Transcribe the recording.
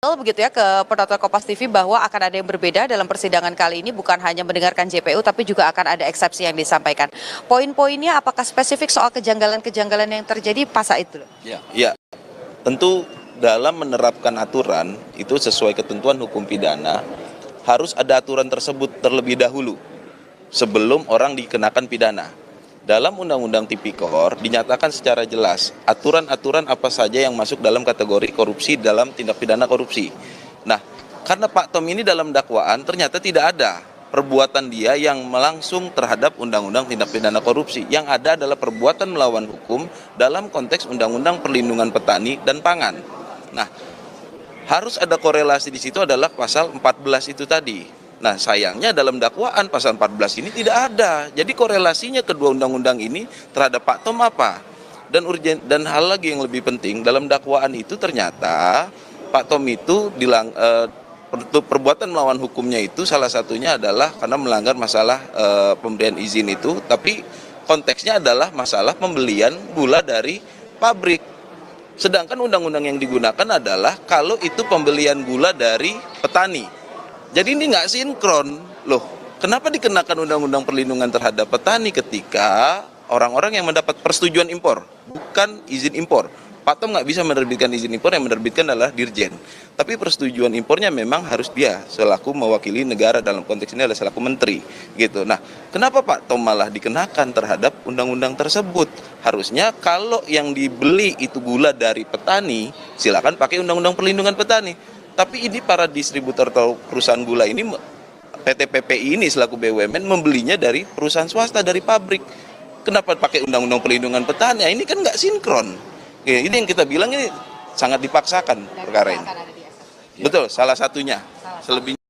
Begitu ya ke penonton Kompas TV bahwa akan ada yang berbeda dalam persidangan kali ini, bukan hanya mendengarkan JPU tapi juga akan ada eksepsi yang disampaikan. Poin-poinnya apakah spesifik soal kejanggalan-kejanggalan yang terjadi pas saat itu? Ya, tentu dalam menerapkan aturan itu sesuai ketentuan hukum pidana harus ada aturan tersebut terlebih dahulu sebelum orang dikenakan pidana. Dalam Undang-Undang Tipikor dinyatakan secara jelas aturan-aturan apa saja yang masuk dalam kategori korupsi dalam tindak pidana korupsi. Nah, karena Pak Tom ini dalam dakwaan ternyata tidak ada perbuatan dia yang melangsung terhadap Undang-Undang Tindak Pidana Korupsi. Yang ada adalah perbuatan melawan hukum dalam konteks Undang-Undang Perlindungan Petani dan Pangan. Nah, harus ada korelasi di situ adalah pasal 14 itu tadi. Nah, sayangnya dalam dakwaan pasal 14 ini tidak ada. Jadi korelasinya kedua undang-undang ini terhadap Pak Tom apa? Dan hal lagi yang lebih penting, dalam dakwaan itu ternyata Pak Tom itu perbuatan melawan hukumnya itu salah satunya adalah karena melanggar masalah pemberian izin itu, tapi konteksnya adalah masalah pembelian gula dari pabrik. Sedangkan undang-undang yang digunakan adalah kalau itu pembelian gula dari petani. Jadi ini nggak sinkron loh. Kenapa dikenakan Undang-Undang Perlindungan terhadap petani ketika orang-orang yang mendapat persetujuan impor, bukan izin impor. Pak Tom nggak bisa menerbitkan izin impor, yang menerbitkan adalah Dirjen. Tapi persetujuan impornya memang harus dia selaku mewakili negara, dalam konteks ini adalah selaku menteri gitu. Nah, kenapa Pak Tom malah dikenakan terhadap undang-undang tersebut? Harusnya kalau yang dibeli itu gula dari petani, silakan pakai Undang-Undang Perlindungan Petani. Tapi ini para distributor atau perusahaan gula ini, PT PPI ini selaku BUMN membelinya dari perusahaan swasta, dari pabrik. Kenapa pakai Undang-Undang Perlindungan Petani? Ini kan nggak sinkron. Ya, ini yang kita bilang ini sangat dipaksakan perkara ini. Betul, salah satunya. Selebihnya